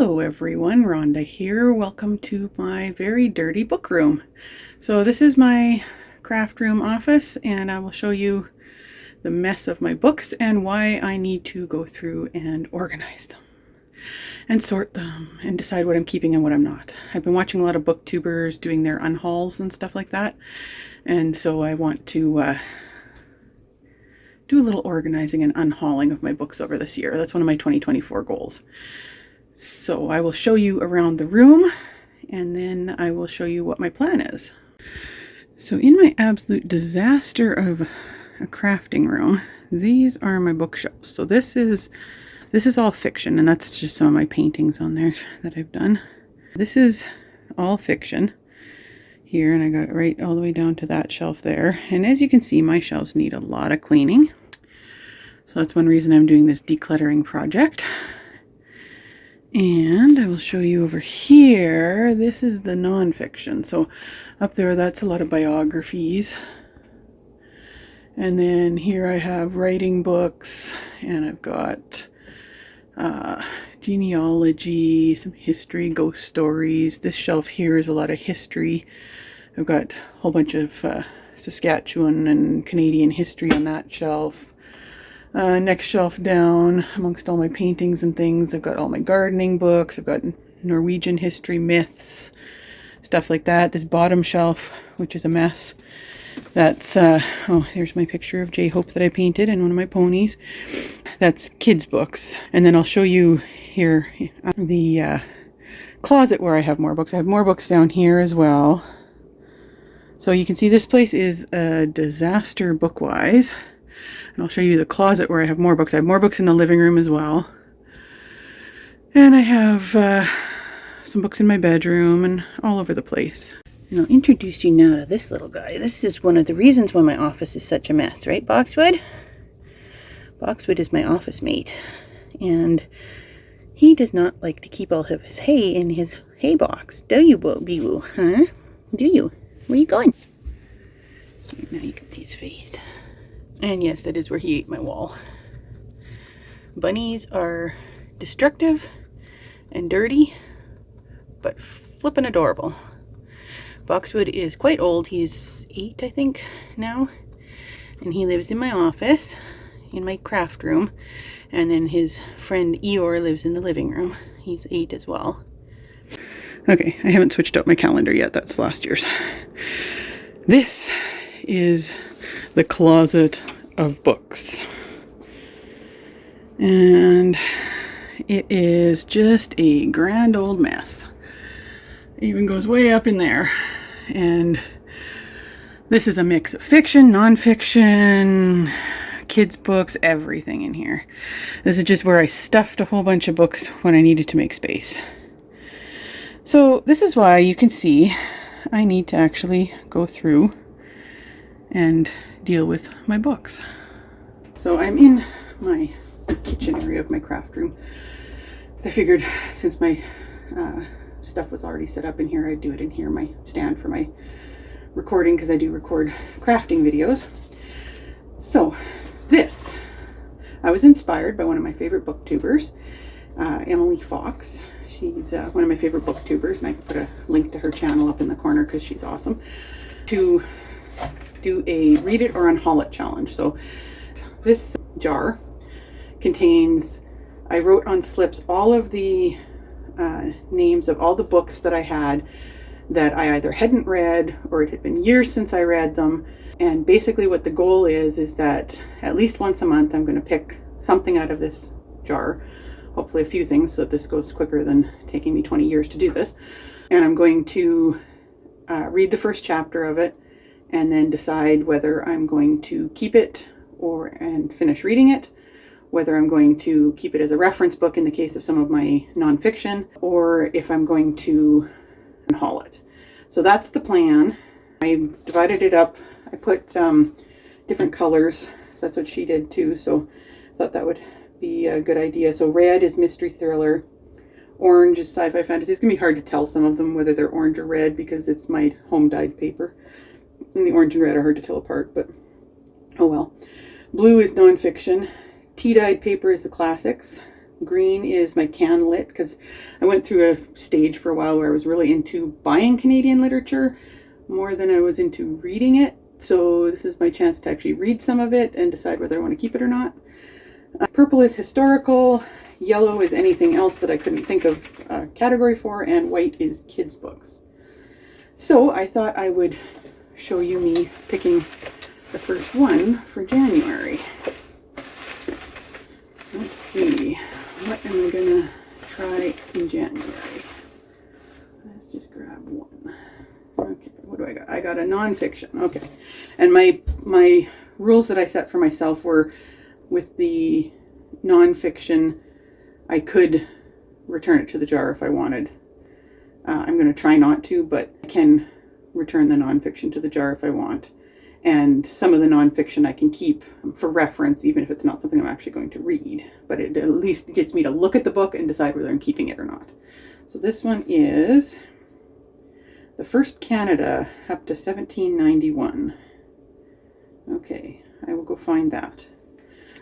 Hello everyone, Rhonda here. Welcome to my very dirty book room. So this is my craft room office, and I will show you the mess of my books and why I need to go through and organize them and sort them and decide what I'm keeping and what I'm not. I've been watching a lot of booktubers doing their unhauls and stuff like that, and so I want to do a little organizing and unhauling of my books over this year. That's one of my 2024 goals. So I will show you around the room, and then I will show you what my plan is. So in my absolute disaster of a crafting room, these are my bookshelves. So this is all fiction, and that's just some of my paintings on there that I've done. This is all fiction here, and I got it right all the way down to that shelf there. And as you can see, my shelves need a lot of cleaning. So that's one reason I'm doing this decluttering project. And I will show you over here, this is the nonfiction. So up there, that's a lot of biographies. And then here I have writing books, and I've got genealogy, some history, ghost stories. This shelf here is a lot of history. I've got a whole bunch of Saskatchewan and Canadian history on that shelf. Next shelf down, amongst all my paintings and things, I've got all my gardening books. I've got Norwegian history, myths, stuff like that. This bottom shelf, which is a mess, that's, oh, here's my picture of J-Hope that I painted and one of my ponies. That's kids' books. And then I'll show you here the closet where I have more books. I have more books down here as well. So you can see this place is a disaster book-wise. And I'll show you the closet where I have more books. I have more books in the living room as well. And I have some books in my bedroom and all over the place. And I'll introduce you now to this little guy. This is one of the reasons why my office is such a mess, right, Boxwood? Boxwood is my office mate. And he does not like to keep all of his hay in his hay box. Do you, Boo-Bee-Woo? Huh? Do you? Where are you going? Here, now you can see his face. And yes, that is where he ate my wall. Bunnies are destructive and dirty, but flippin' adorable. Boxwood is quite old. He's 8, I think, now. And he lives in my office, in my craft room. And then his friend Eeyore lives in the living room. He's 8 as well. Okay, I haven't switched out my calendar yet. That's last year's. This is the closet of books, and it is just a grand old mess. It even goes way up in there, and this is a mix of fiction, nonfiction, kids books, everything in here. This is just where I stuffed a whole bunch of books when I needed to make space. So this is why you can see I need to actually go through and deal with my books. So I'm in my kitchen area of my craft room. So I figured since my stuff was already set up in here, I'd do it in here, my stand for my recording, because I do record crafting videos. So this, I was inspired by one of my favorite booktubers, Emily Fox. She's one of my favorite booktubers, and I can put a link to her channel up in the corner because she's awesome, to do a read it or unhaul it challenge. So this jar contains, I wrote on slips all of the names of all the books that I had that I either hadn't read or it had been years since I read them. And basically what the goal is that at least once a month I'm going to pick something out of this jar, hopefully a few things, so that this goes quicker than taking me 20 years to do this. And I'm going to read the first chapter of it, and then decide whether I'm going to keep it and finish reading it, whether I'm going to keep it as a reference book in the case of some of my nonfiction, or if I'm going to unhaul it. So that's the plan. I divided it up. I put different colors. So that's what she did too. So I thought that would be a good idea. So red is mystery thriller. Orange is sci-fi fantasy. It's going to be hard to tell some of them whether they're orange or red because it's my home dyed paper. And the orange and red are hard to tell apart, but oh well. Blue is nonfiction. Tea-dyed paper is the classics. green is my Unhaul It, because I went through a stage for a while where I was really into buying Canadian literature more than I was into reading it. So this is my chance to actually read some of it and decide whether I want to keep it or not. Purple is historical, yellow is anything else that I couldn't think of a category for, and white is kids' books. So I thought I would show you me picking the first one for January. Let's see, what am I gonna try in January? Let's just grab one. Okay, what do I got? I got a nonfiction. Okay, and my rules that I set for myself were, with the nonfiction, I could return it to the jar if I wanted. I'm going to try not to, but I can return the nonfiction to the jar if I want. And some of the nonfiction I can keep for reference, even if it's not something I'm actually going to read. But it at least gets me to look at the book and decide whether I'm keeping it or not. So this one is The First Canada, up to 1791. Okay, I will go find that.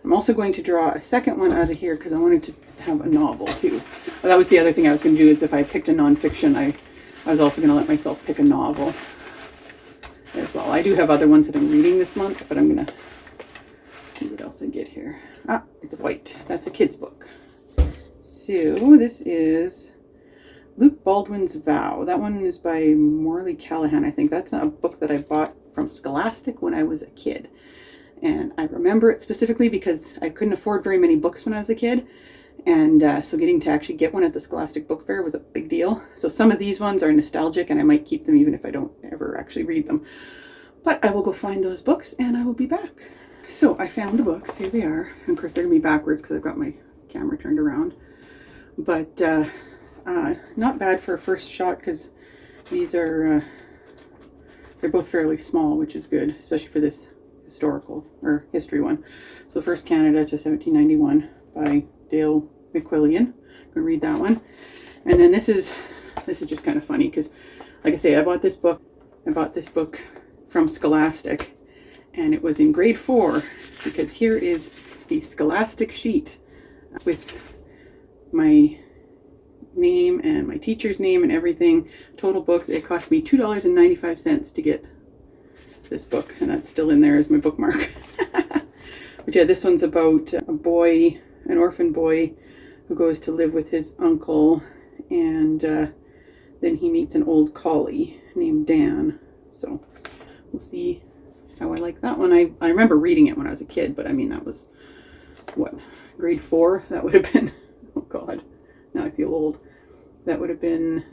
I'm also going to draw a second one out of here because I wanted to have a novel too. Well, that was the other thing I was going to do, is if I picked a nonfiction, I was also going to let myself pick a novel as well. I do have other ones that I'm reading this month, but I'm going to see what else I get here. Ah, it's white. That's a kid's book. So this is Luke Baldwin's Vow. That one is by Morley Callahan, I think. That's a book that I bought from Scholastic when I was a kid. And I remember it specifically because I couldn't afford very many books when I was a kid. And so getting to actually get one at the Scholastic Book Fair was a big deal. So some of these ones are nostalgic and I might keep them even if I don't ever actually read them. But I will go find those books and I will be back. So I found the books. Here they are. And of course they're going to be backwards because I've got my camera turned around. But not bad for a first shot because these are, they're both fairly small, which is good, especially for this historical or history one. So First Canada to 1791 by Dale McQuillian. I'm going to read that one. And then this is just kind of funny because, like I say, I bought this book from Scholastic, and it was in grade 4 because here is the Scholastic sheet with my name and my teacher's name and everything. Total books. It cost me $2.95 to get this book, and that's still in there as my bookmark. But yeah, this one's about a boy, an orphan boy, who goes to live with his uncle, and then he meets an old collie named Dan. So we'll see how I like that one. I remember reading it when I was a kid, but I mean, that was, what, grade 4? That would have been, oh God, now I feel old. That would have been,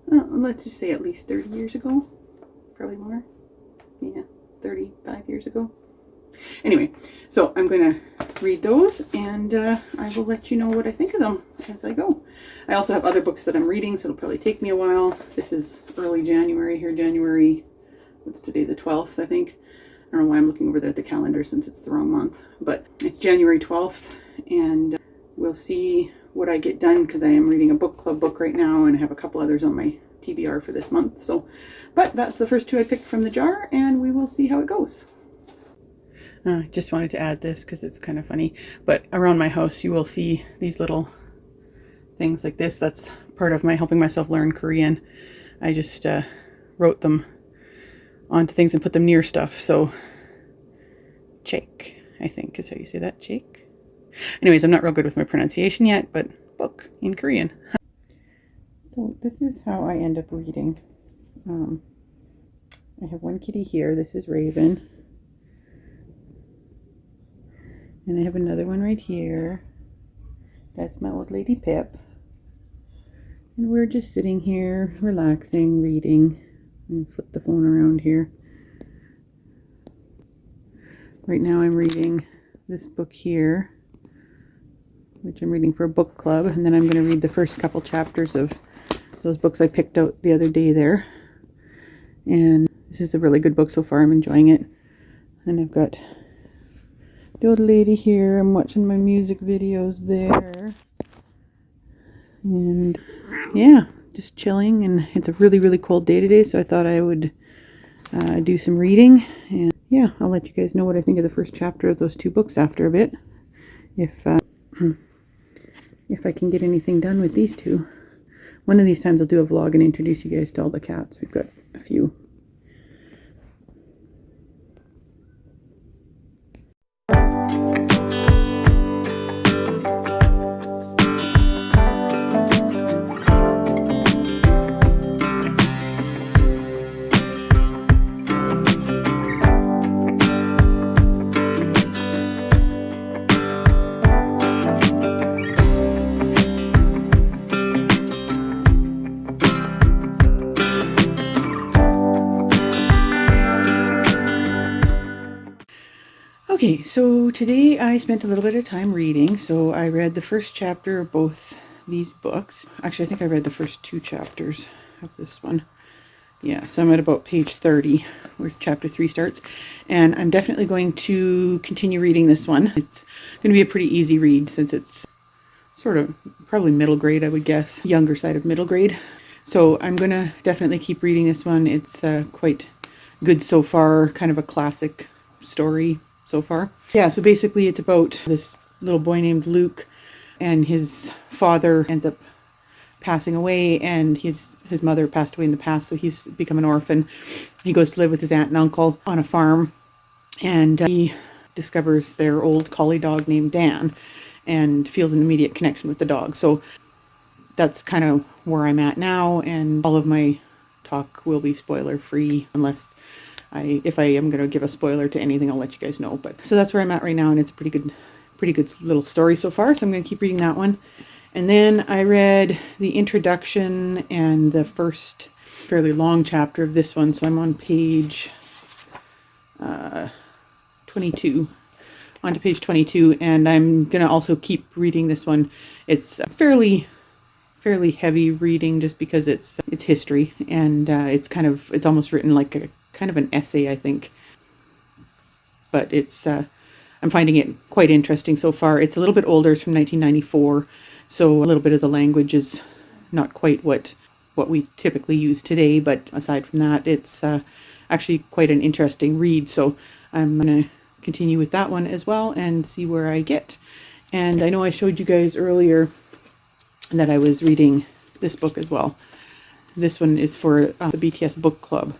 let's just say at least 30 years ago. Probably more. Yeah, 35 years ago. Anyway, so I'm going to read those, and I will let you know what I think of them as I go. I also have other books that I'm reading, so it'll probably take me a while. This is early January here. January, what's today, the 12th, I think. I don't know why I'm looking over there at the calendar since it's the wrong month. But it's January 12th, and we'll see what I get done because I am reading a book club book right now, and I have a couple others on my TBR for this month. So, but that's the first two I picked from the jar, and we will see how it goes. Just wanted to add this because it's kind of funny, but around my house you will see these little things like this. That's part of my helping myself learn Korean. I just wrote them onto things and put them near stuff. So check, I think is how you say that, check. Anyways, I'm not real good with my pronunciation yet, but book in Korean. So this is how I end up reading. I have one kitty here. This is Raven. And I have another one right here. That's my old lady Pip. And we're just sitting here, relaxing, reading. And flip the phone around here. Right now I'm reading this book here, which I'm reading for a book club. And then I'm going to read the first couple chapters of those books I picked out the other day there. And this is a really good book so far. I'm enjoying it. And I've got the old lady here. I'm watching my music videos there. And yeah, just chilling. And it's a really, really cold day today, so I thought I would do some reading. And yeah, I'll let you guys know what I think of the first chapter of those two books after a bit. if if I can get anything done with these two. One of these times I'll do a vlog and introduce you guys to all the cats. We've got a few. Okay, so today I spent a little bit of time reading. So I read the first chapter of both these books. Actually, I think I read the first 2 chapters of this one. Yeah, so I'm at about page 30 where chapter 3 starts. And I'm definitely going to continue reading this one. It's going to be a pretty easy read since it's sort of probably middle grade, I would guess. Younger side of middle grade. So I'm going to definitely keep reading this one. It's quite good so far, kind of a classic story so far. Yeah, so basically it's about this little boy named Luke, and his father ends up passing away, and his mother passed away in the past, so he's become an orphan. He goes to live with his aunt and uncle on a farm, and he discovers their old collie dog named Dan and feels an immediate connection with the dog. So that's kind of where I'm at now, and all of my talk will be spoiler free unless if I am going to give a spoiler to anything, I'll let you guys know. But so that's where I'm at right now, and it's a pretty good little story so far. So I'm going to keep reading that one. And then I read the introduction and the first fairly long chapter of this one. So I'm on page 22. On to page 22, and I'm going to also keep reading this one. It's fairly heavy reading just because it's history, and it's almost written like a kind of an essay, I think. But it's I'm finding it quite interesting so far. It's a little bit older. It's from 1994, so a little bit of the language is not quite what we typically use today. But aside from that, it's actually quite an interesting read. So I'm going to continue with that one as well and see where I get. And I know I showed you guys earlier that I was reading this book as well. This one is for the BTS book club.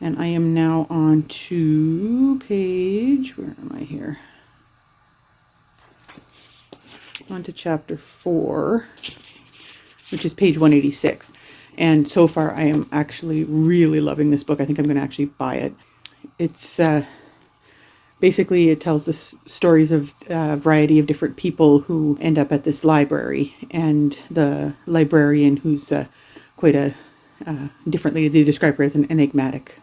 And I am now on to page, where am I here? On to chapter 4, which is page 186. And so far I am actually really loving this book. I think I'm going to actually buy it. It's basically it tells the stories of a variety of different people who end up at this library. And the librarian, who's quite a, differently, they describe her as an enigmatic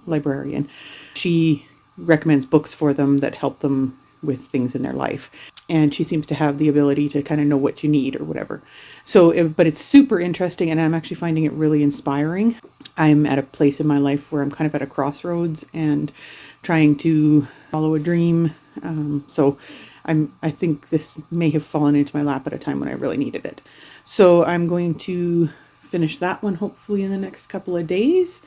librarian. She recommends books for them that help them with things in their life, and she seems to have the ability to kind of know what you need or whatever. So but it's super interesting, and I'm actually finding it really inspiring. I'm at a place in my life where I'm kind of at a crossroads and trying to follow a dream. So I think this may have fallen into my lap at a time when I really needed it. So I'm going to finish that one hopefully in the next couple of days,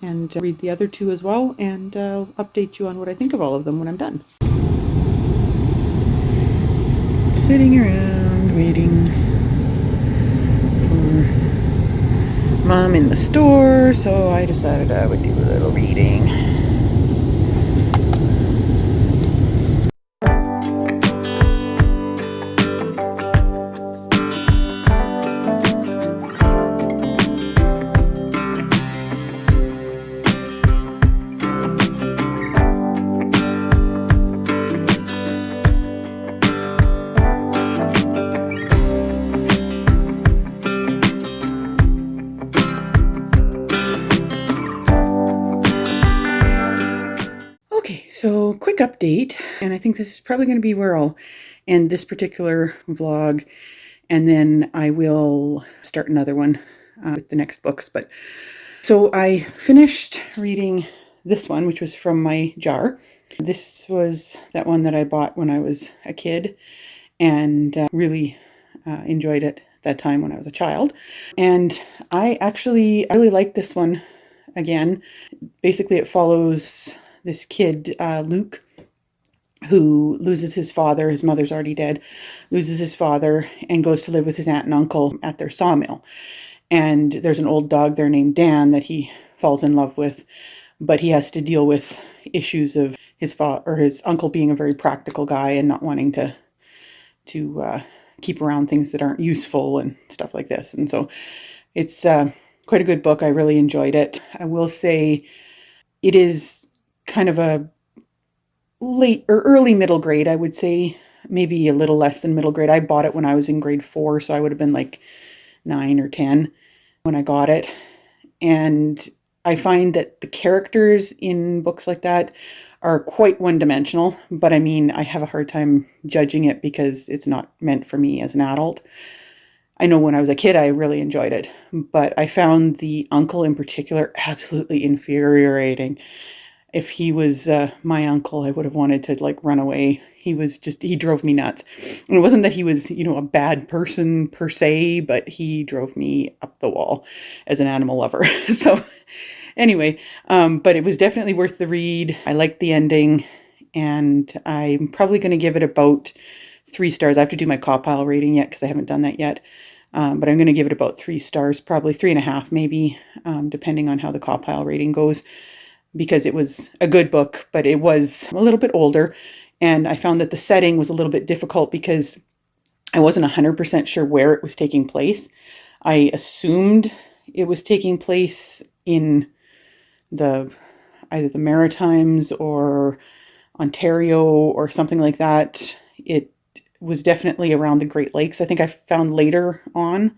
and read the other 2 as well, and update you on what I think of all of them when I'm done. Sitting around waiting for Mom in the store, so I decided I would do a little reading. So quick update, and I think this is probably going to be where I'll end this particular vlog, and then I will start another one with the next books. But so I finished reading this one, which was from my jar. This was that one that I bought when I was a kid, and really enjoyed it that time when I was a child. And I really like this one again. Basically, it follows this kid, Luke, who loses his father. His mother's already dead, loses his father, and goes to live with his aunt and uncle at their sawmill. And there's an old dog there named Dan that he falls in love with, but he has to deal with issues of his father or his uncle being a very practical guy and not wanting to keep around things that aren't useful and stuff like this. And so it's quite a good book. I really enjoyed it. I will say it is kind of a late or early middle grade. I would say maybe a little less than middle grade. I bought it when I was in grade 4, so I would have been like 9 or 10 when I got it. And I find that the characters in books like that are quite one-dimensional, but I mean, I have a hard time judging it because it's not meant for me as an adult. I know when I was a kid, I really enjoyed it, but I found the uncle in particular absolutely infuriating. If he was my uncle, I would have wanted to like run away. He drove me nuts. And it wasn't that he was, a bad person per se, but he drove me up the wall as an animal lover. So anyway, but it was definitely worth the read. I liked the ending, and I'm probably going to give it about 3 stars. I have to do my Cawpile rating yet because I haven't done that yet. But I'm going to give it about 3 stars, probably 3.5 maybe, depending on how the Cawpile rating goes, because it was a good book, but it was a little bit older. And I found that the setting was a little bit difficult because I wasn't 100% sure where it was taking place. I assumed it was taking place in either the Maritimes or Ontario or something like that. It was definitely around the Great Lakes, I think I found later on,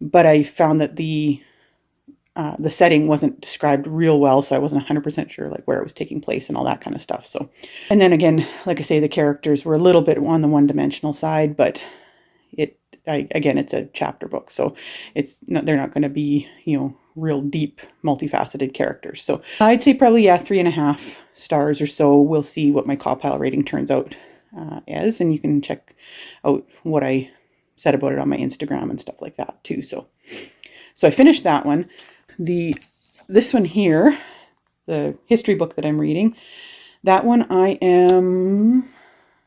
but I found that the setting wasn't described real well, so I wasn't 100% sure like where it was taking place and all that kind of stuff. So, and then again, like I say, the characters were a little bit on the one-dimensional side, but again, it's a chapter book, so they're not going to be, real deep, multifaceted characters. So I'd say probably, 3.5 stars or so. We'll see what my Cawpile rating turns out as, and you can check out what I said about it on my Instagram and stuff like that too. So I finished that one. This one here, the history book that I'm reading, that one I am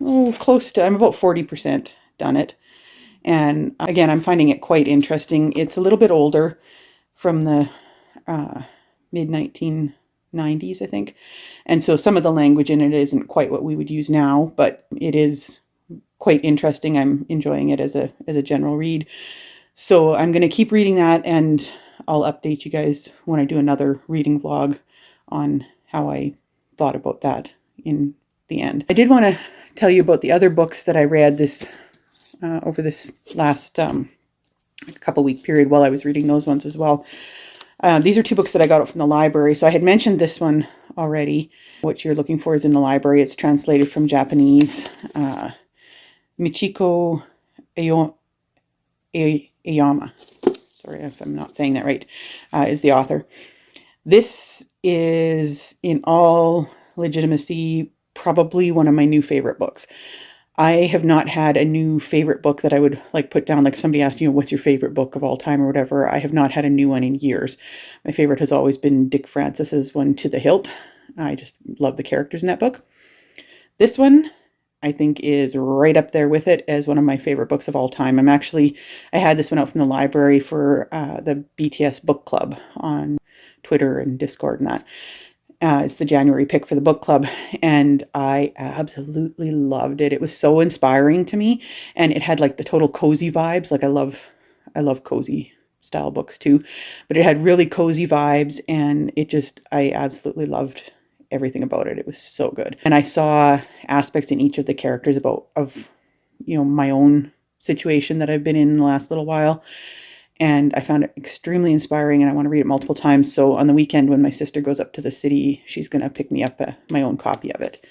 I'm about 40% done it. And again, I'm finding it quite interesting. It's a little bit older, from the mid-1990s, I think. And so some of the language in it isn't quite what we would use now, but it is quite interesting. I'm enjoying it as a general read. So I'm going to keep reading that, and I'll update you guys when I do another reading vlog on how I thought about that in the end. I did want to tell you about the other books that I read over this last couple week period while I was reading those ones as well. These are 2 books that I got out from the library. So I had mentioned this one already. What You're Looking For Is in the Library. It's translated from Japanese. Michiko Aoyama, sorry if I'm not saying that right, is the author. This is, in all legitimacy, probably one of my new favorite books. I have not had a new favorite book that I would like put down. Like if somebody asked, what's your favorite book of all time or whatever, I have not had a new one in years. My favorite has always been Dick Francis's one, To the Hilt. I just love the characters in that book. This one, I think, is right up there with it as one of my favorite books of all time. I had this one out from the library for the BTS book club on Twitter and Discord and that. It's the January pick for the book club, and I absolutely loved it. It was so inspiring to me, and it had like the total cozy vibes. Like I love cozy style books too, but it had really cozy vibes, and I absolutely loved everything about it. It was so good. And I saw aspects in each of the characters of my own situation that I've been in the last little while. And I found it extremely inspiring, and I want to read it multiple times. So on the weekend when my sister goes up to the city, she's going to pick me up my own copy of it.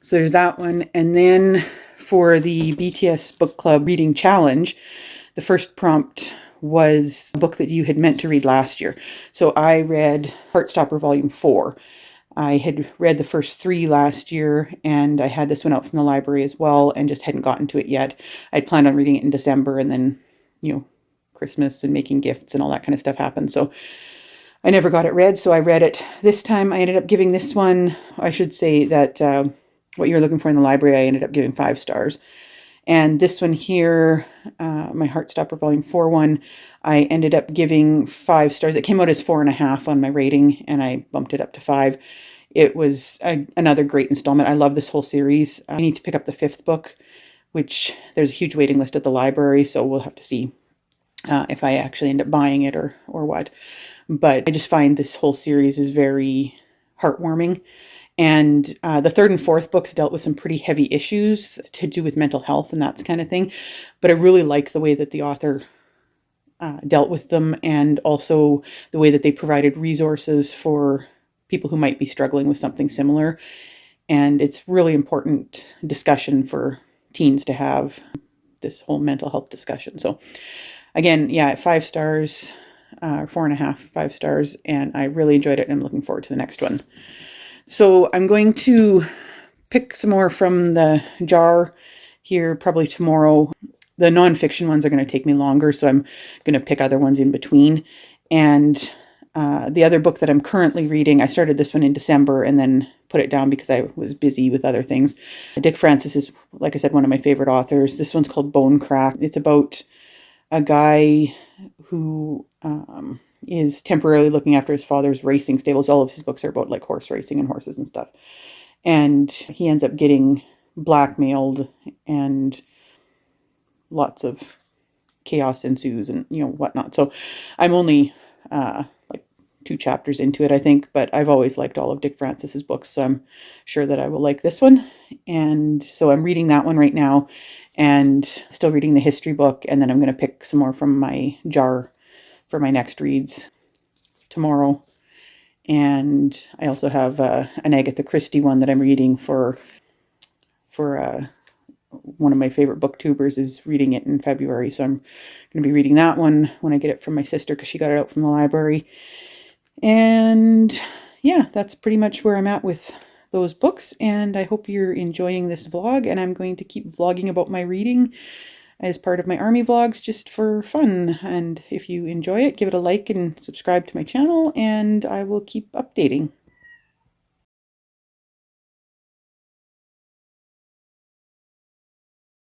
So there's that one. And then for the BTS Book Club Reading Challenge, the first prompt was a book that you had meant to read last year. So I read Heartstopper Volume 4. I had read the first 3 last year, and I had this one out from the library as well, and just hadn't gotten to it yet. I'd planned on reading it in December, and then, Christmas and making gifts and all that kind of stuff happened. So I never got it read. So I read it this time. I ended up giving this one, I should say that What You're Looking For in the Library, I ended up giving 5 stars. And this one here, my Heartstopper Volume 4 one, I ended up giving 5 stars. It came out as 4.5 on my rating, and I bumped it up to 5. It was another great installment. I love this whole series. I need to pick up the 5th book, which there's a huge waiting list at the library, so we'll have to see if I actually end up buying it or what. But I just find this whole series is very heartwarming. And the 3rd and 4th books dealt with some pretty heavy issues to do with mental health and that kind of thing. But I really like the way that the author dealt with them, and also the way that they provided resources for people who might be struggling with something similar. And it's really important discussion for teens to have, this whole mental health discussion. So again, yeah, 5 stars, 4.5, 5 stars, and I really enjoyed it, and I'm looking forward to the next one. So I'm going to pick some more from the jar here probably tomorrow. The nonfiction ones are going to take me longer, so I'm going to pick other ones in between. And the other book that I'm currently reading, I started this one in December and then put it down because I was busy with other things. Dick Francis is, like I said, one of my favorite authors. This one's called Bone Crack. It's about a guy who is temporarily looking after his father's racing stables. All of his books are about like horse racing and horses and stuff. And he ends up getting blackmailed, and lots of chaos ensues and, whatnot. So I'm only like 2 chapters into it, I think, but I've always liked all of Dick Francis's books, so I'm sure that I will like this one. And so I'm reading that one right now, and still reading the history book, and then I'm going to pick some more from my jar for my next reads tomorrow. And I also have an Agatha Christie one that I'm reading for one of my favorite booktubers is reading it in February. So I'm going to be reading that one when I get it from my sister, because she got it out from the library. And yeah, that's pretty much where I'm at with those books. And I hope you're enjoying this vlog. And I'm going to keep vlogging about my reading as part of my army vlogs, just for fun. And if you enjoy it, give it a like and subscribe to my channel, and I will keep updating.